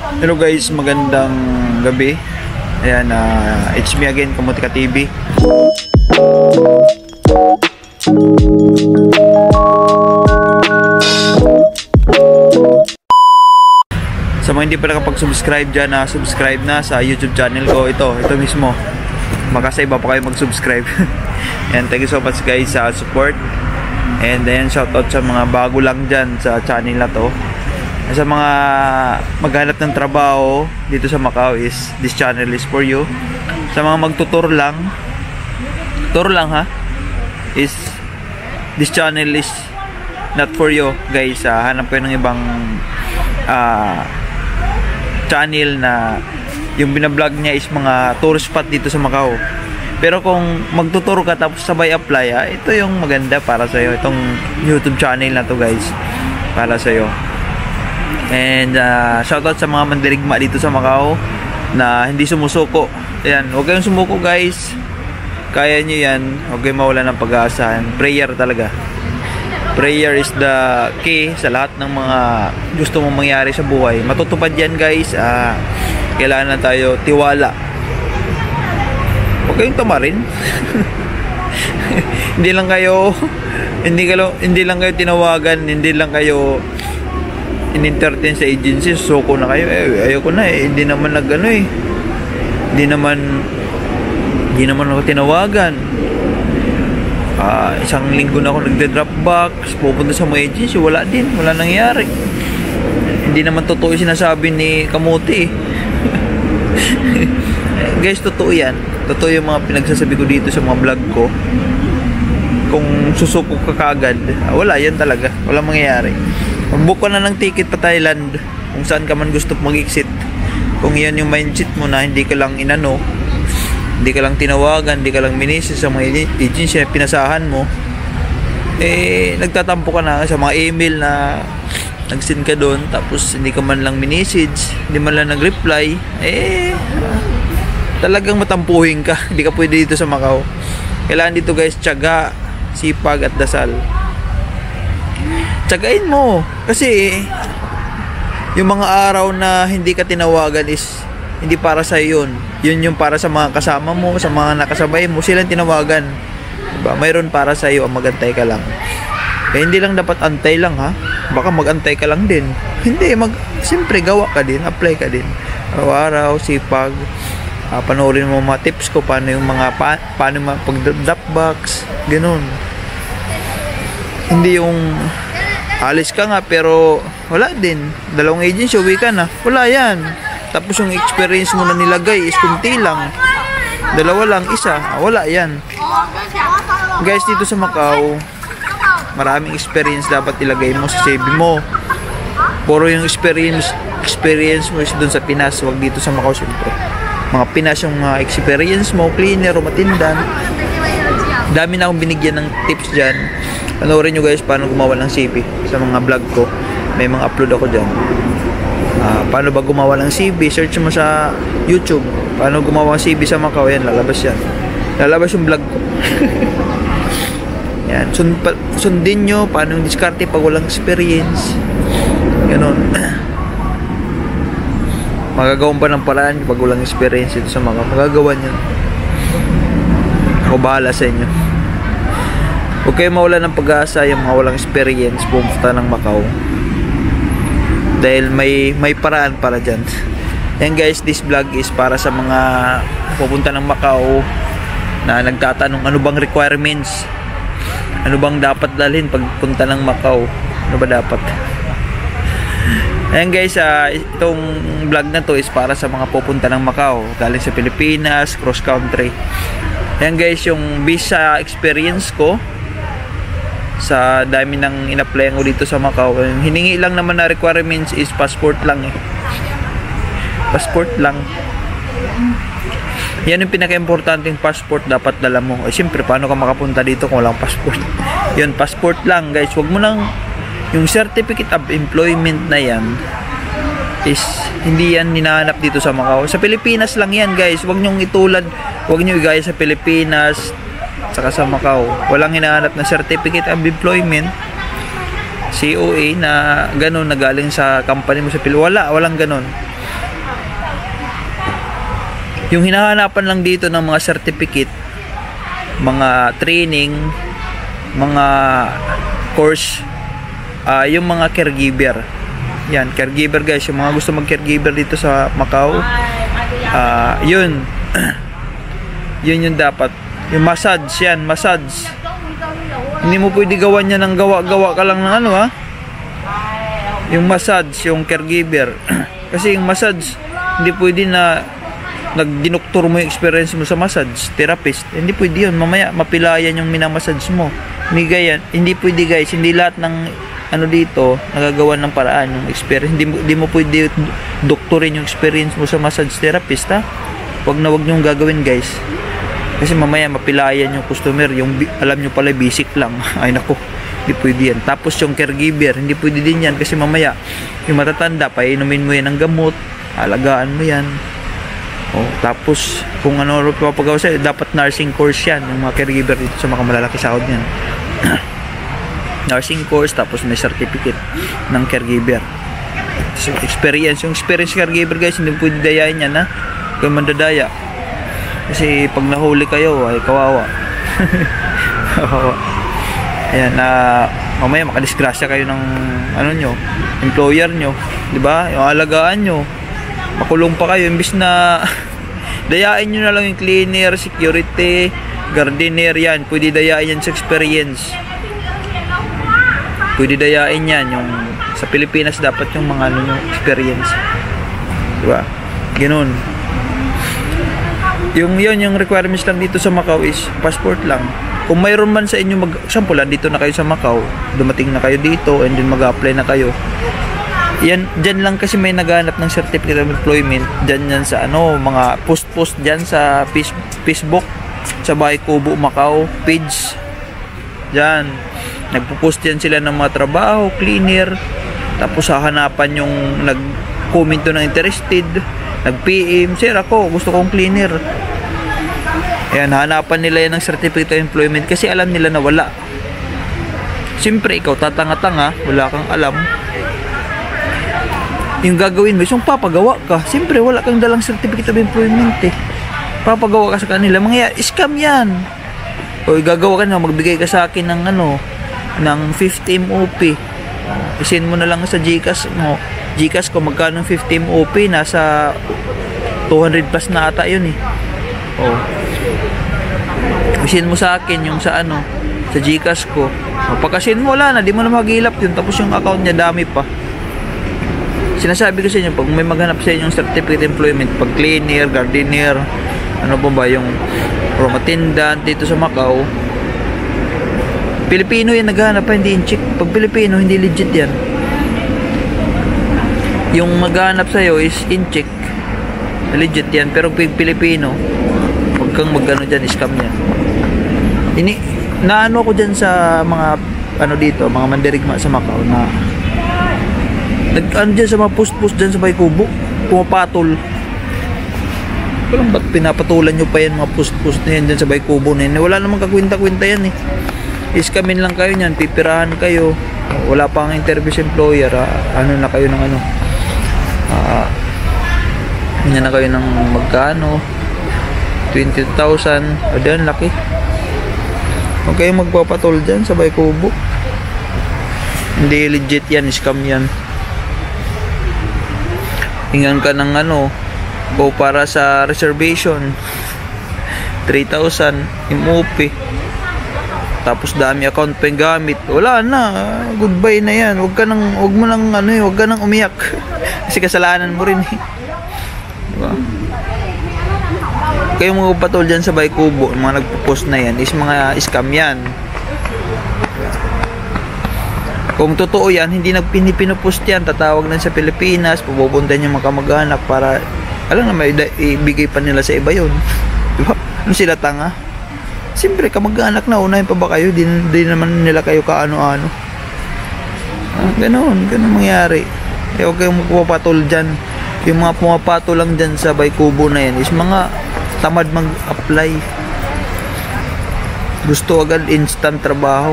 Hello guys, magandang gabi. Ayan, it's me again, Kamutika TV. Sa mga hindi pa nakapag-subscribe dyan, subscribe na sa YouTube channel ko. Ito mismo. Makasa iba pa kayo mag-subscribe. And thank you so much guys sa support. And then shoutout sa mga bago lang dyan sa channel na to. Sa mga maghanap ng trabaho dito sa Macau, is this channel is for you. Sa mga magtutur lang, tour lang is this channel is not for you guys. Hanap kayo ng ibang channel na yung binablog niya is mga tourist spot dito sa Macau. Pero kung magtuturo ka tapos sabay apply, ito yung maganda para sa iyo. Itong YouTube channel na to guys, para sa iyo. And shoutout sa mga mandirigma dito sa Macau na hindi sumusuko. Ayan, huwag kayong sumuko guys. Kaya nyo yan. Huwag kayong mawala ng pag-aasahan. Prayer talaga. Prayer is the key sa lahat ng mga gusto mong mangyari sa buhay. Matutupad yan guys. Kailangan na tayo tiwala. Huwag kayong tamarin. Hindi lang kayo tinawagan, hindi lang kayo in-entertain sa agency, suko na kayo. Ayoko na hindi naman hindi naman ako tinawagan. Isang linggo na ako nagde-drop box, pupunta sa mga agency, wala nangyari. Hindi naman totoo yung sinasabi ni Kamuti. Guys, totoo yan. Totoo yung mga pinagsasabi ko dito sa mga vlog ko. Kung susuko ka kagad, wala yan talaga, wala mangyayari. Mag-book ka na ng ticket pa Thailand, kung saan ka man gusto mag-exit. Kung yan yung mindset mo na hindi ka lang hindi ka lang tinawagan, hindi ka lang minisis sa mga agency na pinasahan mo, nagtatampo ka na sa mga email na nag-send ka doon, tapos hindi ka man lang minisage, hindi man lang nag-reply, talagang matampuhin ka. Hindi ka pwede dito sa Macau. Kailangan dito guys, tiyaga, sipag at dasal. Tsagain mo, kasi yung mga araw na hindi ka tinawagan is hindi para sa yun yung para sa mga kasama mo, sa mga nakasabay mo, silang tinawagan, diba? Mayroon para sa iyo, magantay ka lang. Hindi lang dapat antay lang baka magantay ka lang din. Hindi, siyempre gawa ka din, apply ka din araw-araw, sipag. Panoorin mo mga tips ko, paano yung mga paano pag-drop box, ganun. Hindi yung alis ka nga pero wala din, dalawang agency uwi ka na, wala yan. Tapos yung experience mo na nilagay is kunti lang, dalawa lang, isa, wala yan guys. Dito sa Macau maraming experience dapat ilagay mo sa CV mo. Puro yung experience mo is dun sa Pinas, wag dito sa Macau. Siyempre mga Pinas yung experience mo, cleaner o matindan. Dami na akong binigyan ng tips dyan. Panoorin nyo guys paano gumawa ng CV sa mga vlog ko. May mga upload ako dyan. Paano ba gumawa ng CV? Search mo sa YouTube. Paano gumawa ng CV sa Macau. Yan, lalabas yan. Lalabas yung vlog ko. Yan. Sundin nyo paano yung diskarte pag walang experience. Ganon. Magagawan pa ng paraan pag walang experience ito sa Macau. Magagawan nyo. Ako bahala sa inyo. Huwag kayo mawala ng pag-asa yung mga walang experience pumunta ng Macau. Dahil may paraan para dyan. And guys, this vlog is para sa mga pupunta ng Macau na nagtatanong ano bang requirements, ano bang dapat dalhin pag punta ng Macau, ano ba dapat. Ayan guys, itong vlog na to is para sa mga pupunta ng Macau galing sa Pilipinas, cross country. Ayan guys, yung visa experience ko sa dami ng in-applyan ko dito sa Macau, hiningi lang naman na requirements is passport lang passport lang. Yan yung pinaka-importante, yung passport dapat dala mo. Siyempre paano ka makapunta dito kung walang passport? Yun, passport lang guys. Huwag mo nang yung certificate of employment na yan is hindi yan hinahanap dito sa Macau. Sa Pilipinas lang yan guys. Huwag nyong itulad, huwag nyo igaya sa Pilipinas saka sa Macau. Walang hinahanap na certificate of employment, COA na ganun na galing sa company mo sa Pilipinas. Walang ganun. Yung hinahanapan lang dito ng mga certificate, mga training, mga course, yung mga caregiver. Yan, caregiver guys, yung mga gusto mag-caregiver dito sa Macau, yun. Yun yung dapat. Yung massage, yan, massage. Hindi mo pwede gawan niya ng gawa-gawa ka lang ng ano, ha? Yung massage, yung caregiver. Kasi yung massage, hindi pwede na nagdinoktor mo yung experience mo sa massage therapist. Hindi pwede yun. Mamaya mapilayan yung minamassage mo. Hindi pwede guys. Hindi lahat ng ano dito nagagawa ng paraan yung experience. Hindi mo pwede doktorin yung experience mo sa massage therapist, ha? Wag na wag nyo gagawin guys. Kasi mamaya mapilayan yung customer. Yung alam nyo pala basic lang. Ay nako, hindi pwede yan. Tapos yung caregiver, hindi pwede din yan. Kasi mamaya yung matatanda, painumin mo yan ng gamot, alagaan mo yan. Tapos kung ano papagawa sa'yo, dapat nursing course yan. Yung mga caregiver dito sa mga malalaki sahod yan. Nursing course, tapos may certificate ng caregiver. So experience, yung experience caregiver guys, hindi pwede dayain yan, ha? Kung mandadaya, kasi pag nahuli kayo ay kawawa. Kawawa. Ayan, mamaya makadisgrasya kayo ng ano nyo, employer nyo, di ba? Yung alagaan nyo, makulong pa kayo. Imbis na dayain nyo na lang yung cleaner, security, gardener, yan. Pwede dayain yan sa experience. Pwede dayain yan. Yung sa Pilipinas dapat yung mga ano yung experience. Diba? Ganun. Yung requirements lang dito sa Macau is passport lang. Kung mayroon man sa inyo example, dito na kayo sa Macau, dumating na kayo dito, and then mag-apply na kayo. Yan, dyan lang kasi may naghanap ng certificate of employment. Dyan sa ano, mga post dyan sa Facebook, sa Bahay Kubo Macau page. Dyan, nagpo-post yan sila ng mga trabaho, cleaner. Tapos hahanapan yung nag-comment doon ng interested, nag-PM, sir ako, gusto kong cleaner. Ayan, hanapan nila yan ng certificate of employment kasi alam nila na wala. Siyempre, ikaw tatanga-tanga, wala kang alam. Yung gagawin mo, yung papagawa ka. Siyempre, wala kang dalang certificate of employment eh. Papagawa ka sa kanila. Mga scam yan. O gagawa ka na, magbigay ka sa akin ng ano, ng 50 MOP. Isin mo na lang sa GCash mo. GCash ko, magkano 50 MOP? Nasa 200 plus na ata yun eh. O. Isin mo sa akin yung sa ano, sa GCash ko. Pagkasin mo, wala na. Di mo na maghilap yun. Tapos yung account niya, dami pa. Sinasabi ko sa inyo, pag may maghanap sa inyong certificate employment, pag cleaner, gardener, ano ba yung room attendant dito sa Macau, Pilipino yan naghahanap pa, hindi in-check. Pag Pilipino, hindi legit yan. Yung maghahanap sa'yo is in-check, legit yan. Pero pag Pilipino, huwag kang mag-ano dyan, scam yan. Naano ko dyan sa mga ano dito, mga mandirigma sa Macau na nag-ano dyan sa mga post dyan sa Bahay Kubo, pumapatol. Walang ba't pinapatulan nyo pa yan mga post na yan dyan sa Bahay Kubo na yan? Wala namang kakwinta-kwinta yan eh. Iskamin lang kayo nyan, pipirahan kayo. Wala pa ang interview sa employer, ano na kayo ng ano, ganyan na kayo ng magkano, 20,000, o diyan, laki. Huwag kayong magpapatol dyan sa Bahay Kubo. Hindi legit yan, scam yan. Hingan ka ng ano, o para sa reservation 3,000 MOP, tapos dami account pa yung gamit, wala na, goodbye na yan. Huwag mo nang ano, huwag ka nang umiyak kasi kasalanan mo rin eh. Diba? Kayong mga patol dyan sa Bahay Kubo, mga nagpo-post na yan is mga scam yan. Kung totoo yan, hindi pinupost yan, tatawag lang sa Pilipinas, pupunta niyo mga kamag-anak para, alam na, may ibigay pa nila sa iba yun. Diba? Ano sila tanga? Siyempre, kamag-anak na, unahin pa ba kayo? Di naman nila kayo kaano-ano. Ganon mangyari. Huwag kayong magpapatol dyan. Yung mga pumapatol lang dyan sa Bahay Kubo na yan is mga tamad mag-apply. Gusto agad instant trabaho.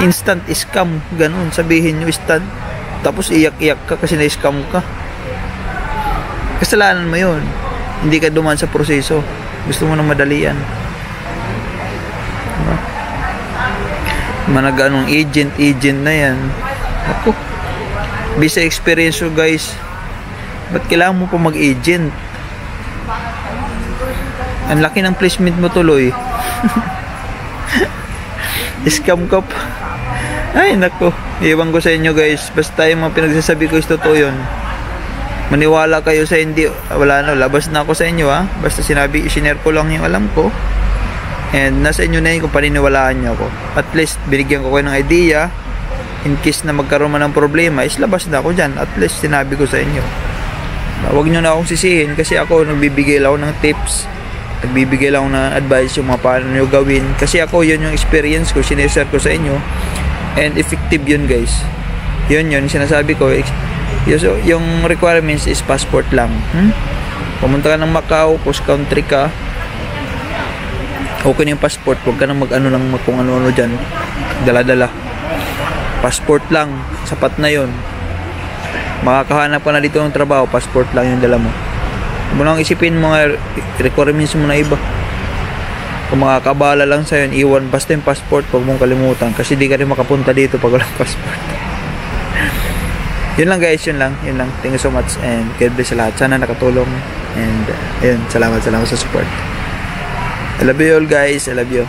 Instant scam, ganun, sabihin nyo instant, tapos iyak-iyak ka kasi na-scam ka. kasalanan mo yun. Hindi ka dumaan sa proseso. Gusto mo na madalian. Diba? Managanong agent na yan. Ako, bisa experience ko guys, ba't kailangan mo pa mag-agent? Ang laki ng placement mo tuloy. Scam ka pa. Ay nako, iwan ko sa inyo guys, basta yung mga pinagsasabi ko is totoo yun. Maniwala kayo sa hindi, wala na, labas na ako sa inyo ha. Basta sinare ko lang yung alam ko. And nasa inyo na yun kung paniniwalaan nyo ako. At least binigyan ko kayo ng idea. In case na magkaroon man ng problema, is labas na ako dyan. At least sinabi ko sa inyo. Huwag nyo na akong sisihin kasi ako nagbibigay lang ako ng tips. Nagbibigay lang ako ng advice yung mga paano nyo gawin. Kasi ako yun yung experience ko, sinishare ko sa inyo. And effective yun guys. Yun sinasabi ko. Yung requirements is passport lang. Pumunta ka ng Macau, cross country ka, okay na yung passport. Huwag ka nang mag-ano lang kung ano-ano dyan, dala-dala. Passport lang, sapat na yun. Makakahanap ka na dito ng trabaho, passport lang yung dala mo. Huwag mo nang isipin mga requirements mo na iba. Kung makakabala lang sa'yo, iwan basta yung passport, huwag mong kalimutan kasi di ka rin makapunta dito pag walang passport. Yun lang guys, yun lang. Thank you so much and God bless sa lahat. Sana nakatulong and ayun, salamat sa support. I love you all guys, I love you.